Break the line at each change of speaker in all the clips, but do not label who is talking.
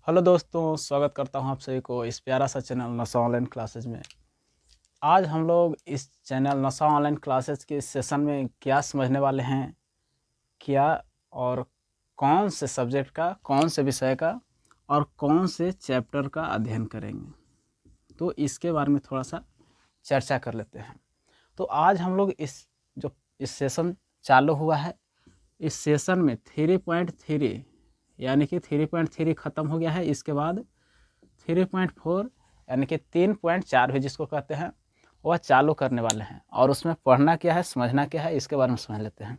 Hello दोस्तों, स्वागत करता हूं आप सभी को इस प्यारा सा चैनल नशा ऑनलाइन क्लासेज में। आज हम लोग इस चैनल नशा ऑनलाइन क्लासेज के इस सेशन में क्या समझने वाले हैं, क्या और कौन से सब्जेक्ट का, कौन से विषय का और कौन से चैप्टर का अध्ययन करेंगे, तो इसके बारे में थोड़ा सा चर्चा कर लेते हैं। तो आज हम लोग इस सेशन चालू हुआ है, इस सेशन में 3.3 यानी कि 3.3 ख़त्म हो गया है। इसके बाद 3.4 यानी कि 3.4 भी जिसको कहते हैं वह चालू करने वाले हैं। और उसमें पढ़ना क्या है, समझना क्या है, इसके बारे में समझ लेते हैं।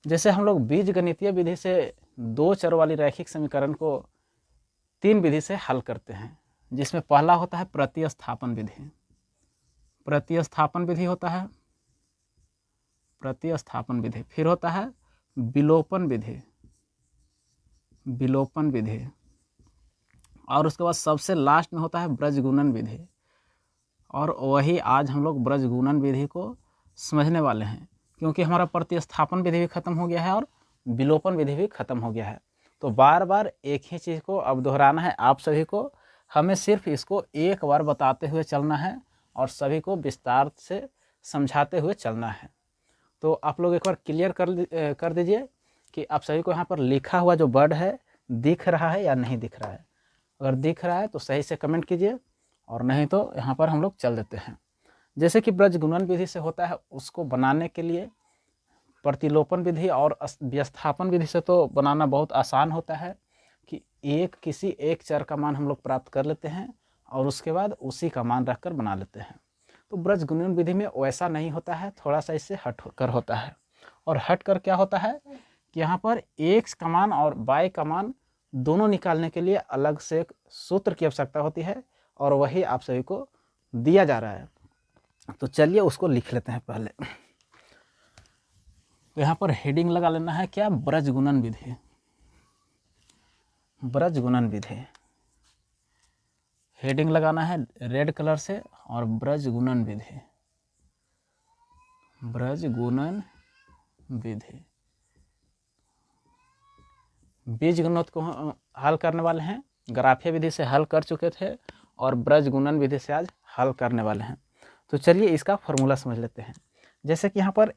जैसे हम लोग बीजगणितीय विधि से दो चर वाली रैखिक समीकरण को तीन विधि से हल करते हैं, जिसमें पहला होता है प्रतिस्थापन विधि। प्रतिस्थापन विधि होता है प्रतिस्थापन विधि, फिर होता है विलोपन विधि, विलोपन विधि, और उसके बाद सबसे लास्ट में होता है ब्रजगुणन विधि। और वही आज हम लोग ब्रजगुणन विधि को समझने वाले हैं, क्योंकि हमारा प्रतिस्थापन विधि भी खत्म हो गया है और विलोपन विधि भी खत्म हो गया है। तो बार बार एक ही चीज़ को अब दोहराना है आप सभी को, हमें सिर्फ इसको एक बार बताते हुए चलना है और सभी को विस्तार से समझाते हुए चलना है। तो आप लोग एक बार क्लियर कर दीजिए कि आप सभी को यहाँ पर लिखा हुआ जो वर्ड है दिख रहा है या नहीं दिख रहा है। अगर दिख रहा है तो सही से कमेंट कीजिए, और नहीं तो यहाँ पर हम लोग चल देते हैं। जैसे कि ब्रजगुणन विधि से होता है, उसको बनाने के लिए प्रतिलोपन विधि और विस्थापन विधि से तो बनाना बहुत आसान होता है कि किसी एक चर का मान हम लोग प्राप्त कर लेते हैं और उसके बाद उसी का मान रखकर बना लेते हैं। तो ब्रजगुणन विधि में वैसा नहीं होता है, थोड़ा सा इससे हट कर होता है। और हट कर क्या होता है कि यहाँ पर एक्स का मान और वाई का मान दोनों निकालने के लिए अलग से एक सूत्र की आवश्यकता होती है, और वही आप सभी को दिया जा रहा है। तो चलिए उसको लिख लेते हैं पहले। तो यहाँ पर हेडिंग लगा लेना है क्या, ब्रजगुणन विधि। ब्रजगुणन विधि हेडिंग लगाना है रेड कलर से, और ब्रजगुणन विधि, ब्रजगुणन विधि। बीजगणित को हल करने वाले हैं, ग्राफीय विधि से हल कर चुके थे और ब्रजगुणन विधि से आज हल करने वाले हैं। तो चलिए इसका फॉर्मूला समझ लेते हैं। जैसे कि यहाँ पर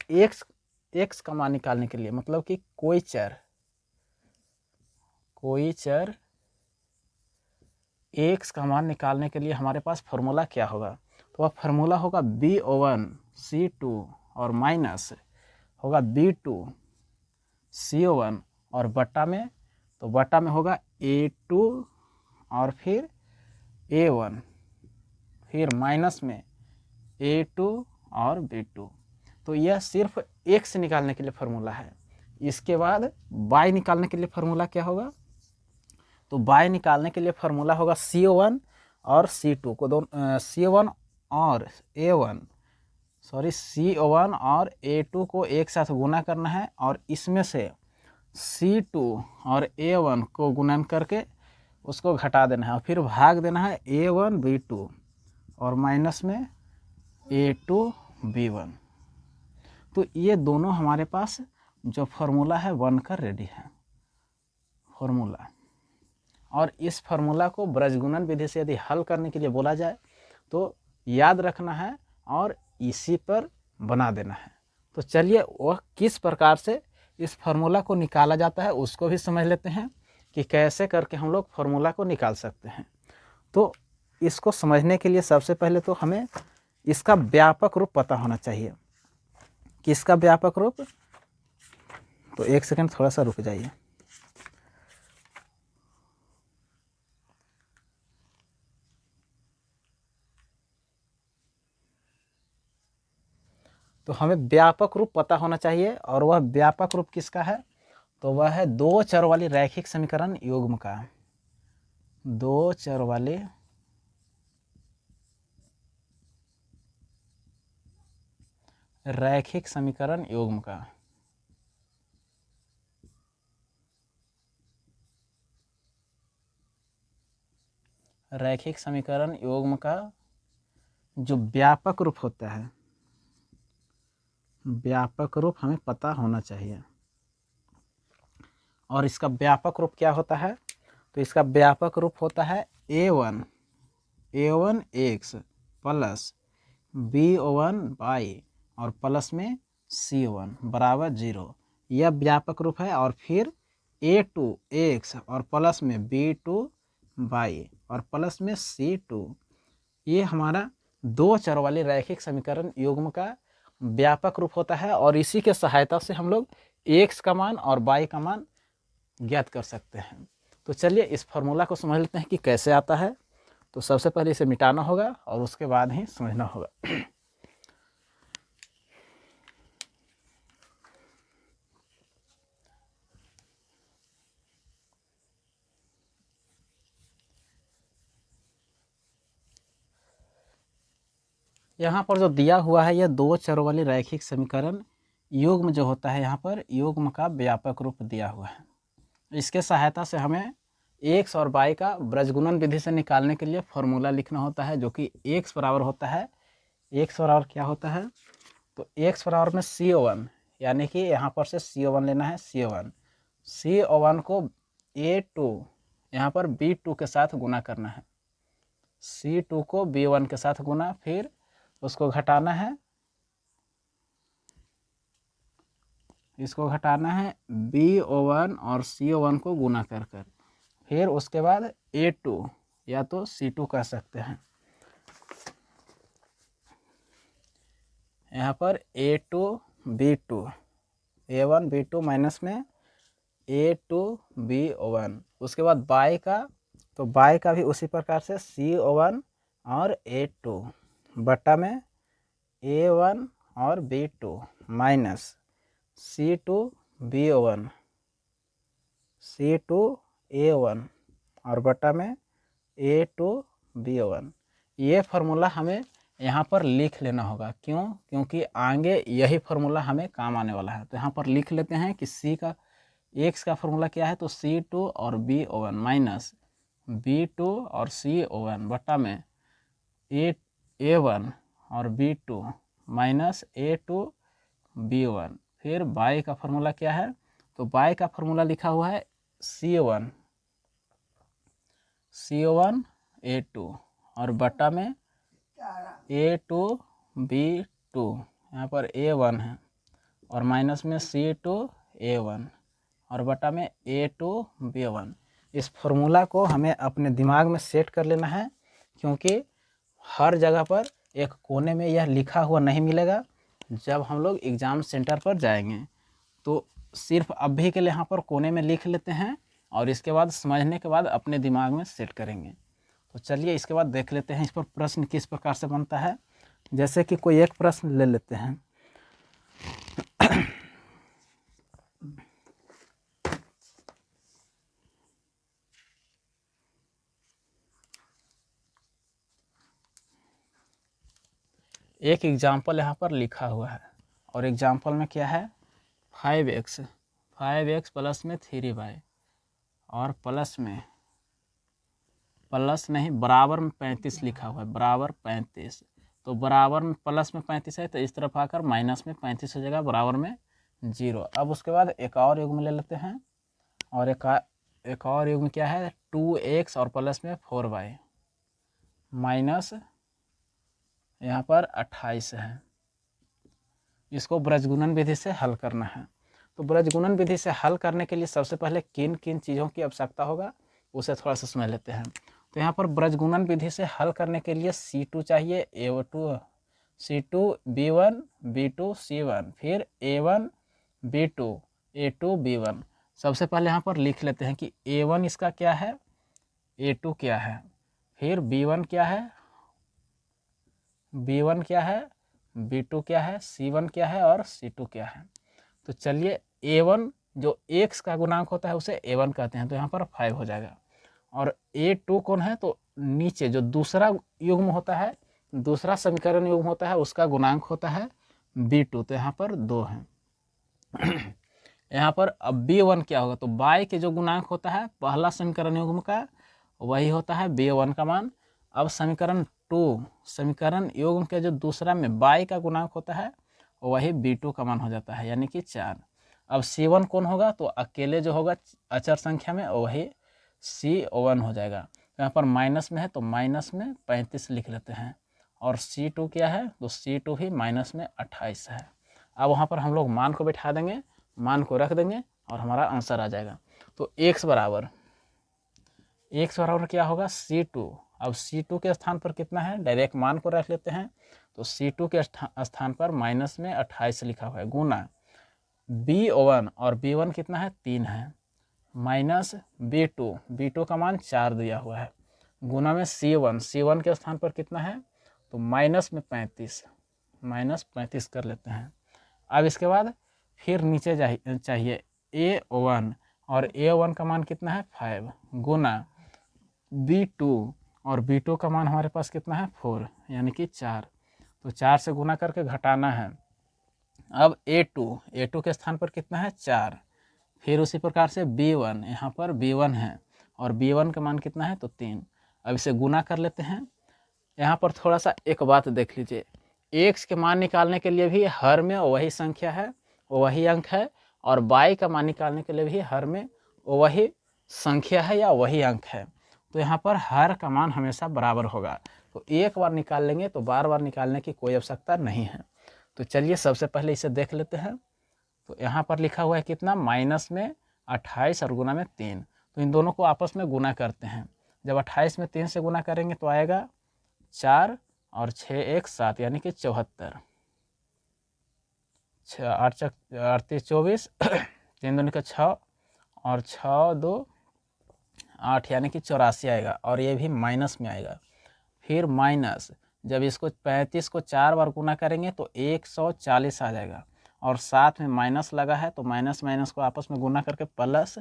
एक्स का मान निकालने के लिए, मतलब कि कोई चर एक्स का मान निकालने के लिए हमारे पास फॉर्मूला क्या होगा, तो वह फॉर्मूला होगा B01 C2 और माइनस होगा B2 CO1 और बट्टा में, तो बट्टा में होगा A2 और फिर A1, फिर माइनस में A2 और B2। तो यह सिर्फ x निकालने के लिए फार्मूला है। इसके बाद y निकालने के लिए फार्मूला क्या होगा, तो y निकालने के लिए फार्मूला होगा CO1 और C2 को CO1 और A2 को एक साथ गुना करना है, और इसमें से C2 और A1 को गुणन करके उसको घटा देना है, और फिर भाग देना है A1 B2 और माइनस में A2 B1। तो ये दोनों हमारे पास जो फार्मूला है बनकर रेडी है फार्मूला। और इस फार्मूला को ब्रजगुणन विधि से यदि हल करने के लिए बोला जाए तो याद रखना है और इसी पर बना देना है। तो चलिए वह किस प्रकार से इस फार्मूला को निकाला जाता है उसको भी समझ लेते हैं कि कैसे करके हम लोग फार्मूला को निकाल सकते हैं। तो इसको समझने के लिए सबसे पहले तो हमें इसका व्यापक रूप पता होना चाहिए। किसका व्यापक रूप, तो एक सेकंड थोड़ा सा रुक जाइए। तो हमें व्यापक रूप पता होना चाहिए, और वह व्यापक रूप किसका है, तो वह है दो चर वाली रैखिक समीकरण युग्म का। दो चर वाले रैखिक समीकरण युग्म का। रैखिक समीकरण युग्म का जो व्यापक रूप होता है, व्यापक रूप हमें पता होना चाहिए। और इसका व्यापक रूप क्या होता है, तो इसका व्यापक रूप होता है a1 x plus b1 y और प्लस में c1 बराबर 0, यह व्यापक रूप है। और फिर a2 x और प्लस में b2 y और प्लस में c2, ये हमारा दो चर वाले रैखिक समीकरण युग्म का व्यापक रूप होता है। और इसी के सहायता से हम लोग x का मान और y का मान ज्ञात कर सकते हैं। तो चलिए इस फॉर्मूला को समझ लेते हैं कि कैसे आता है। तो सबसे पहले इसे मिटाना होगा और उसके बाद ही समझना होगा। यहाँ पर जो दिया हुआ है, यह दो चरों वाली रैखिक समीकरण युग्म जो होता है, यहाँ पर युग्म का व्यापक रूप दिया हुआ है। इसके सहायता से हमें x और y का ब्रजगुणन विधि से निकालने के लिए फॉर्मूला लिखना होता है, जो कि x बराबर होता है, x बराबर क्या होता है, तो x बराबर में CO1, यानी कि यहाँ पर से CO1 लेना है। CO1 को A2 यहाँ पर B2 के साथ गुना करना है, C2 को B1 के साथ गुना, फिर उसको घटाना है, इसको घटाना है BO1 और CO1 को गुना कर कर, फिर उसके बाद A2 या तो C2 कह सकते हैं। यहाँ पर A2 B2 A1 B2 minus में A2 BO1, उसके बाद y का, तो y का भी उसी प्रकार से CO1 और A2 बटा में A1 और B2 minus C2 BO1 C2 A1 और बटा में A2 BO1। ये फार्मूला हमें यहाँ पर लिख लेना होगा। क्यों? क्योंकि आगे यही फार्मूला हमें काम आने वाला है। तो यहाँ पर लिख लेते हैं कि x का फार्मूला क्या है, तो C2 और BO1 माइनस B2 और CO1 बटा में A1 और B2 माइनस A2 B1। फिर y का फार्मूला क्या है, तो y का फार्मूला लिखा हुआ है CO1 A2 और बटा में A2 B2, यहाँ पर A1 है और माइनस में C2 A1 और बटा में A2 B1। इस फार्मूला को हमें अपने दिमाग में सेट कर लेना है, क्योंकि हर जगह पर एक कोने में यह लिखा हुआ नहीं मिलेगा। जब हम लोग एग्ज़ाम सेंटर पर जाएंगे तो सिर्फ अभी के लिए यहाँ पर कोने में लिख लेते हैं और इसके बाद समझने के बाद अपने दिमाग में सेट करेंगे। तो चलिए इसके बाद देख लेते हैं इस पर प्रश्न किस प्रकार से बनता है। जैसे कि कोई एक प्रश्न ले लेते हैं। एक एग्जाम्पल यहाँ पर लिखा हुआ है और एग्जाम्पल में क्या है, 5x प्लस में 3y और प्लस नहीं बराबर में 35 लिखा हुआ है, बराबर 35। तो बराबर में प्लस में 35 है, तो इस तरफ आकर माइनस में 35 हो जाएगा, बराबर में 0। अब उसके बाद एक और युग्म ले लेते हैं और एक और युग्म क्या है, 2x और प्लस में 4y माइनस यहाँ पर 28 है। इसको ब्रजगुणन विधि से हल करना है। तो ब्रजगुणन विधि से हल करने के लिए सबसे पहले किन किन चीज़ों की आवश्यकता होगा उसे थोड़ा सा समझ लेते हैं। तो यहाँ पर ब्रजगुणन विधि से हल करने के लिए C2 चाहिए, C2 B1 B2 C1, फिर A1 B2 A2 B1। सबसे पहले यहाँ पर लिख लेते हैं कि A1 इसका क्या है, A2 क्या है, फिर B1 क्या है, B1 क्या है, B2 क्या है, C1 क्या है और C2 क्या है। तो चलिए A1 जो x का गुणांक होता है उसे A1 कहते हैं, तो यहाँ पर 5 हो जाएगा। और A2 कौन है, तो नीचे जो दूसरा युग्म होता है, दूसरा समीकरण युग्म होता है, उसका गुणांक होता है B2, तो यहाँ पर 2 है। यहाँ पर अब B1 क्या होगा, तो y के जो गुणांक होता है पहला समीकरण युग्म का, वही होता है B1 का मान। अब समीकरण युग्म के जो दूसरा में y का गुणांक होता है वही B2 का मान हो जाता है, यानी कि 4। अब C1 कौन होगा, तो अकेले जो होगा अचर संख्या में वही C1 हो जाएगा। तो यहाँ पर माइनस में है तो माइनस में 35 लिख लेते हैं, और C2 क्या है तो C2 भी माइनस में 28 है। अब वहाँ पर हम लोग मान को बैठा देंगे, मान को रख देंगे और हमारा आंसर आ जाएगा। तो x बराबर क्या होगा C2। अब C2 के स्थान पर कितना है, डायरेक्ट मान को रख लेते हैं, तो C2 के स्थान पर माइनस में 28 लिखा हुआ है, गुना B1, और B1 कितना है 3 है, माइनस B2 का मान 4 दिया हुआ है, गुना में C1 के स्थान पर कितना है तो माइनस में 35 कर लेते हैं। अब इसके बाद फिर नीचे चाहिए A1, और A1 का मान कितना है 5, गुना B2, और B2 का मान हमारे पास कितना है 4 यानी कि 4, तो 4 से गुना करके घटाना है। अब A2 के स्थान पर कितना है 4, फिर उसी प्रकार से B1, यहाँ पर B1 है और B1 का मान कितना है तो 3। अब इसे गुना कर लेते हैं। यहाँ पर थोड़ा सा एक बात देख लीजिए, x के मान निकालने के लिए भी हर में वही संख्या है, वही अंक है, और y का मान निकालने के लिए भी हर में वही संख्या है या वही अंक है। तो यहाँ पर हर का मान हमेशा बराबर होगा, तो एक बार निकाल लेंगे तो बार बार निकालने की कोई आवश्यकता नहीं है। तो चलिए सबसे पहले इसे देख लेते हैं। तो यहाँ पर लिखा हुआ है कितना, माइनस में 28 और गुना में 3, तो इन दोनों को आपस में गुना करते हैं। जब 28 में 3 से गुना करेंगे तो आएगा 4 और 6 1 7 यानी कि 74, 8 38 24, 3 दूनी का 6 और 6 2 8 यानी कि 84 आएगा, और ये भी माइनस में आएगा। फिर माइनस, जब इसको 35 को 4 बार गुना करेंगे तो 140 आ जाएगा, और साथ में माइनस लगा है तो माइनस माइनस को आपस में गुना करके प्लस,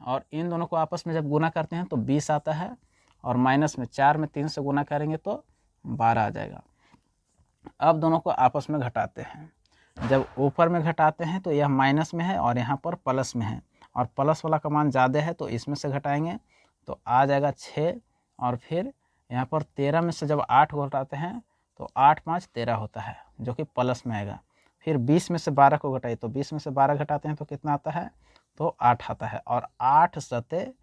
और इन दोनों को आपस में जब गुना करते हैं तो 20 आता है, और माइनस में 4 में 3 से गुना करेंगे तो 12 आ जाएगा। अब दोनों को आपस में घटाते हैं। जब ऊपर में घटाते हैं तो यह माइनस में है और यहाँ पर प्लस में है, और प्लस वाला का मान ज़्यादा है तो इसमें से घटाएंगे तो आ जाएगा 6, और फिर यहाँ पर 13 में से जब 8 को घटाते हैं तो 8 5 13 होता है जो कि प्लस में आएगा। फिर 20 में से 12 को घटाइए तो 20 में से 12 घटाते हैं तो कितना आता है तो 8 आता है, और 8 7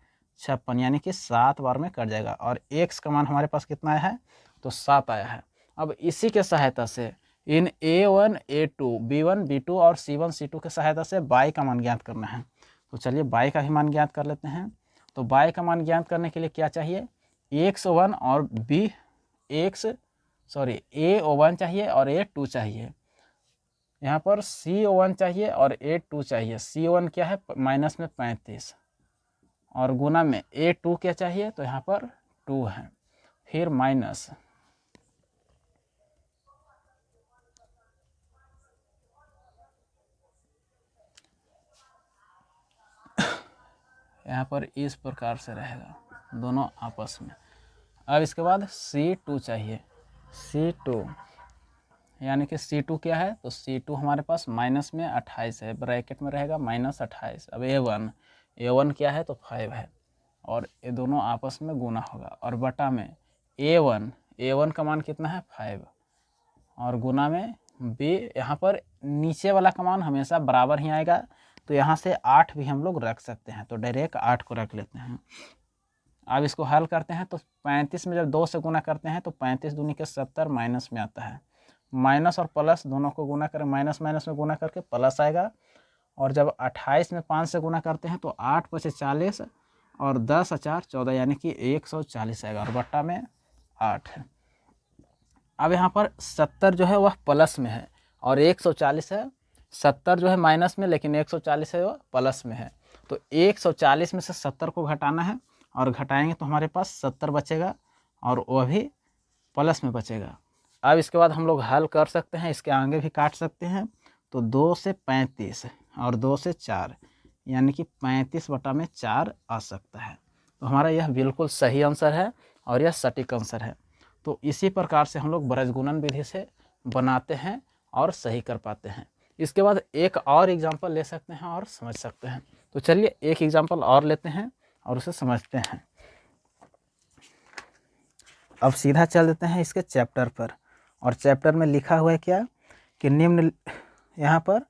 56 यानी कि 7 बार में कट जाएगा, और x का मान हमारे पास कितना आया है तो 7 आया है। अब इसी के सहायता से इन A1 A2 B1 B2 और C1 C2 के सहायता से y का मान ज्ञात करना है। तो चलिए y का ही मान ज्ञात कर लेते हैं। तो y का मान ज्ञात करने के लिए क्या चाहिए, x1 और A01 चाहिए और A2 चाहिए, यहाँ पर C01 चाहिए और A2 चाहिए। C1 क्या है माइनस में 35, और गुना में A2 क्या चाहिए तो यहाँ पर 2 है, फिर माइनस यहाँ पर इस प्रकार से रहेगा दोनों आपस में। अब इसके बाद C2 चाहिए, C2 यानी कि C2 क्या है तो C2 हमारे पास माइनस में 28 है, ब्रैकेट में रहेगा माइनस 28। अब A1 क्या है तो 5 है, और ये दोनों आपस में गुना होगा, और बटा में A1 का मान कितना है 5, और गुना में B, यहाँ पर नीचे वाला का मान हमेशा बराबर ही आएगा, तो यहाँ से 8 भी हम लोग रख सकते हैं, तो डायरेक्ट 8 को रख लेते हैं। अब इसको हल करते हैं तो 35 में जब 2 से गुना करते हैं तो 35 दूनी के 70 माइनस में आता है, माइनस और प्लस दोनों को गुना करें, माइनस माइनस में गुना करके प्लस आएगा, और जब 28 में 5 से गुना करते हैं तो 8 5 40 और 10 4 14 यानी कि 140 आएगा, और बट्टा में 8 है। अब यहाँ पर 70 जो है वह प्लस में है और 140 है, 70 जो है माइनस में लेकिन 140 है वह प्लस में है, तो 140 में से 70 को घटाना है, और घटाएंगे तो हमारे पास 70 बचेगा और वह भी प्लस में बचेगा। अब इसके बाद हम लोग हल कर सकते हैं, इसके आगे भी काट सकते हैं, तो 2 से 35 और 2 से 4 यानी कि 35 बटा में 4 आ सकता है। तो हमारा यह बिल्कुल सही आंसर है और यह सटीक आंसर है। तो इसी प्रकार से हम लोग ब्रजगुणन विधि से बनाते हैं और सही कर पाते हैं। इसके बाद एक और एग्जाम्पल ले सकते हैं और समझ सकते हैं। तो चलिए एक एग्जाम्पल और लेते हैं और उसे समझते हैं। अब सीधा चल देते हैं इसके चैप्टर पर, और चैप्टर में लिखा हुआ है क्या कि निम्न, यहाँ पर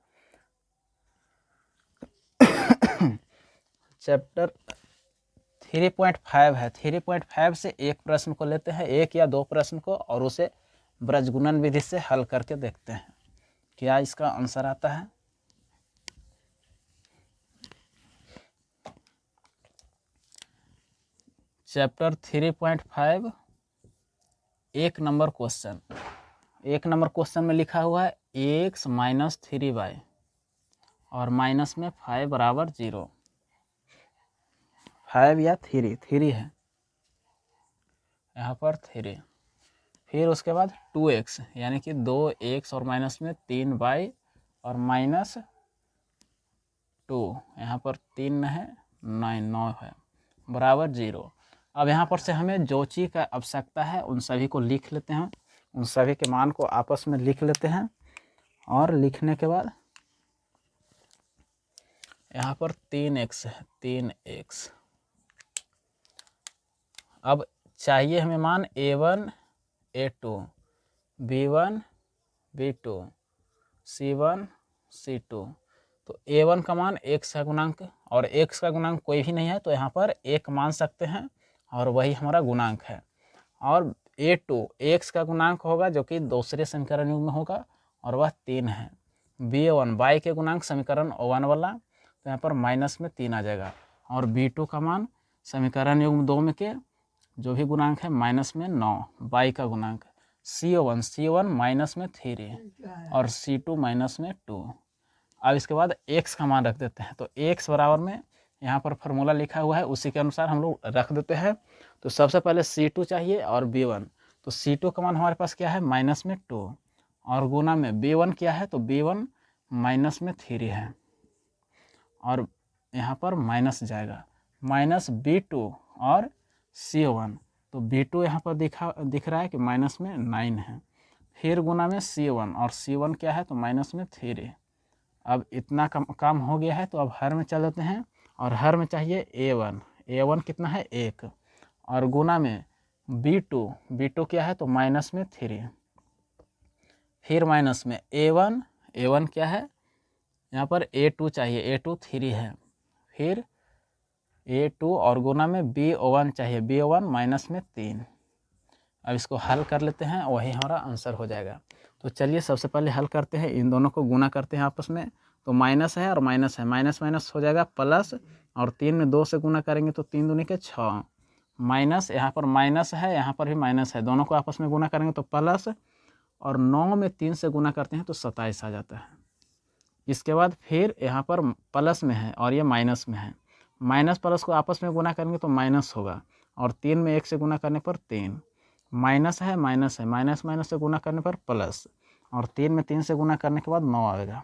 चैप्टर 3.5 है। 3.5 से एक प्रश्न को लेते हैं, एक या दो प्रश्न को, और उसे ब्रजगुणन विधि से हल करके देखते हैं क्या इसका आंसर आता है। चैप्टर 3.5 एक नंबर क्वेश्चन। एक नंबर क्वेश्चन में लिखा हुआ है x माइनस 3y और माइनस में 5 बराबर 0। 5 या 3 है यहाँ पर 3। फिर उसके बाद 2x यानी कि 2x और माइनस में 3y और माइनस 2 यहाँ पर 3 है 9 है बराबर 0। अब यहाँ पर से हमें जो चीज़ का आवश्यकता है उन सभी को लिख लेते हैं, उन सभी के मान को आपस में लिख लेते हैं। और लिखने के बाद यहाँ पर 3x है 3x। अब चाहिए हमें मान a1 a2 b1 b2 c1 c2। तो a1 का मान x का गुणांक और x का गुणांक कोई भी नहीं है तो यहाँ पर 1 मान सकते हैं और वही हमारा गुणांक है। और a2 x का गुणांक होगा जो कि दूसरे समीकरण युग में होगा और वह 3 है। b1 y के गुणांक समीकरण 1 वाला तो यहाँ पर माइनस में 3 आ जाएगा। और b2 का मान समीकरण युग्म 2 में के जो भी गुणांक है माइनस में 9 y का गुणांक। c1 माइनस में 3 और c2 माइनस में 2। अब इसके बाद x का मान रख देते हैं तो x बराबर में यहाँ पर फार्मूला लिखा हुआ है उसी के अनुसार हम लोग रख देते हैं। तो सबसे पहले c2 चाहिए और b1। तो c2 का मान हमारे पास क्या है माइनस में 2 और गुना में b1 क्या है तो b1 माइनस में 3 है और यहाँ पर माइनस जाएगा माइनस b2 और c1। तो b2 यहाँ पर दिख रहा है कि माइनस में 9 है। फिर गुना में c1 और c1 क्या है तो माइनस में 3। अब इतना काम हो गया है तो अब हर में चल देते हैं और हर में चाहिए a1 कितना है 1 और गुना में b2 क्या है तो माइनस में 3। फिर माइनस में a1 क्या है यहाँ पर a2 चाहिए a2 3 है। फिर a2 और गुना में b1 चाहिए b1 माइनस में 3। अब इसको हल कर लेते हैं वही हमारा आंसर हो जाएगा। तो चलिए सबसे पहले हल करते हैं, इन दोनों को गुना करते हैं आपस में। तो माइनस है और माइनस है, माइनस माइनस हो जाएगा प्लस और 3 में 2 से गुना करेंगे तो 3 दूनी के 6 माइनस, यहाँ पर माइनस है यहाँ पर भी माइनस है, दोनों को आपस में गुना करेंगे तो प्लस और 9 में 3 से गुना करते हैं तो 27 आ जाता है। इसके बाद फिर यहाँ पर प्लस में है और ये माइनस में है, माइनस प्लस को आपस में गुना करेंगे तो माइनस होगा और 3 में 1 से गुना करने पर 3 माइनस है माइनस माइनस से गुना करने पर प्लस और 3 में 3 से गुना करने के बाद 9 आएगा।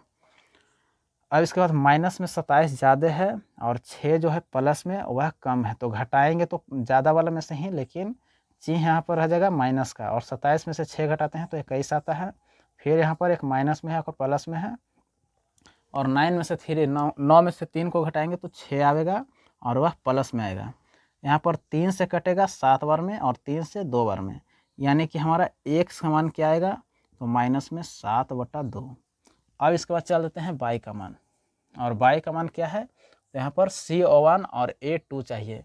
अब इसके बाद माइनस में 27 ज़्यादा है और 6 जो है प्लस में वह कम है तो घटाएंगे तो ज़्यादा वाला में से ही, लेकिन चिन्ह यहाँ पर रह जाएगा माइनस का और 27 में से 6 घटाते हैं तो 21 आता है। फिर यहाँ पर एक माइनस में है और प्लस में है और 9 में से 9 में से 3 को घटाएंगे तो 6 आएगा और वह प्लस में आएगा। यहाँ पर 3 से कटेगा 7 बार में और 3 से 2 बार में, यानी कि हमारा x का मान क्या आएगा तो माइनस में 7/2। अब इसके बाद चल देते हैं y का मान और y का मान क्या है तो यहाँ पर CO1 और A2 चाहिए।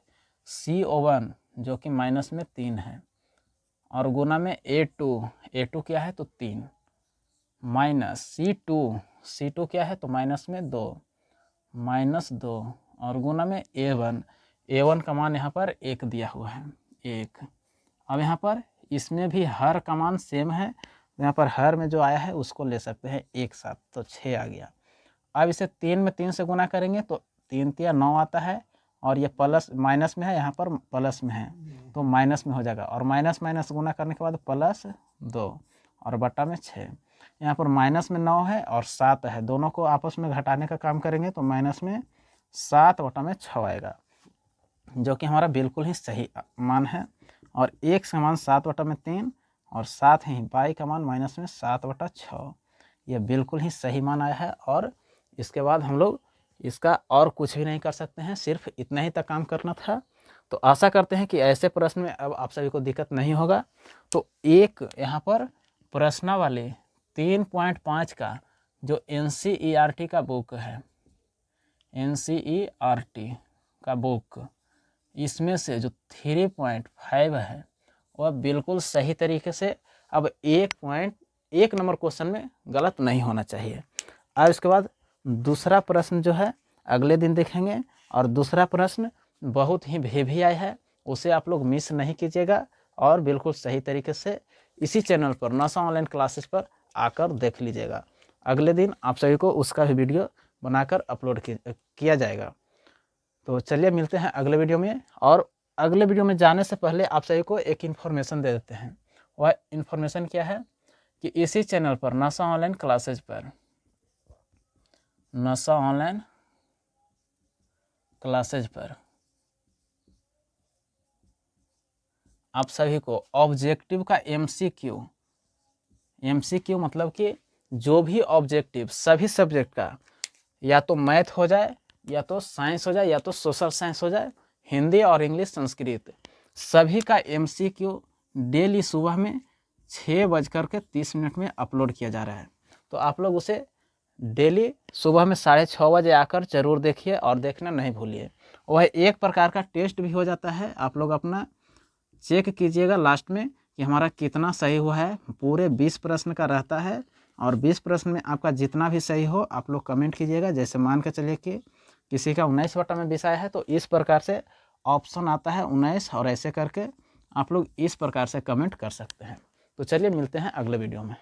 CO1 जो कि माइनस में 3 है और गुना में A2 क्या है तो 3 माइनस C2 क्या है तो माइनस में 2 और गुना में A1 का मान यहाँ पर 1 दिया हुआ है 1। अब यहाँ पर इसमें भी हर का मान सेम है तो यहाँ पर हर में जो आया है उसको ले सकते हैं एक साथ तो 6 आ गया। अब इसे 3 में 3 से गुना करेंगे तो 3 3 9 आता है और ये प्लस माइनस में है यहाँ पर प्लस में है तो माइनस में हो जाएगा और माइनस माइनस गुना करने के बाद प्लस 2 और बटा में 6। यहाँ पर माइनस में 9 है और 7 है, दोनों को आपस में घटाने का काम करेंगे तो माइनस में 7/6 आएगा जो कि हमारा बिल्कुल ही सही मान है। और x का मान 7/3 और साथ ही y का मान माइनस में 7/6, यह बिल्कुल ही सही मान आया है। और इसके बाद हम लोग इसका और कुछ भी नहीं कर सकते हैं, सिर्फ इतना ही तक काम करना था। तो आशा करते हैं कि ऐसे प्रश्न में अब आप सभी को दिक्कत नहीं होगा। तो एक यहाँ पर प्रश्नावली 3.5 का जो NCERT का बुक है NCERT का बुक, इसमें से जो 3.5 है वह बिल्कुल सही तरीके से, अब 1 नंबर क्वेश्चन में गलत नहीं होना चाहिए। अब इसके बाद दूसरा प्रश्न जो है अगले दिन देखेंगे, और दूसरा प्रश्न बहुत ही VVI है, उसे आप लोग मिस नहीं कीजिएगा और बिल्कुल सही तरीके से इसी चैनल पर नासा ऑनलाइन क्लासेस पर आकर देख लीजिएगा। अगले दिन आप सभी को उसका भी वीडियो बनाकर अपलोड किया जाएगा। तो चलिए मिलते हैं अगले वीडियो में, और अगले वीडियो में जाने से पहले आप सभी को एक इन्फॉर्मेशन दे देते हैं। वह इन्फॉर्मेशन क्या है कि इसी चैनल पर नासा ऑनलाइन क्लासेज पर, नासा ऑनलाइन क्लासेज पर आप सभी को ऑब्जेक्टिव का MCQ मतलब कि जो भी ऑब्जेक्टिव सभी सब्जेक्ट का, या तो मैथ हो जाए, या तो साइंस हो जाए, या तो सोशल साइंस हो जाए, हिंदी और इंग्लिश संस्कृत, सभी का MCQ डेली सुबह में 6:30 में अपलोड किया जा रहा है। तो आप लोग उसे डेली सुबह में 6:30 बजे आकर जरूर देखिए और देखना नहीं भूलिए। वह एक प्रकार का टेस्ट भी हो जाता है, आप लोग अपना चेक कीजिएगा लास्ट में कि हमारा कितना सही हुआ है। पूरे 20 प्रश्न का रहता है, और 20 प्रश्न में आपका जितना भी सही हो आप लोग कमेंट कीजिएगा। जैसे मान के चलिए कि किसी का 19/20 आया है, तो इस प्रकार से ऑप्शन आता है 19, और ऐसे करके आप लोग इस प्रकार से कमेंट कर सकते हैं। तो चलिए मिलते हैं अगले वीडियो में।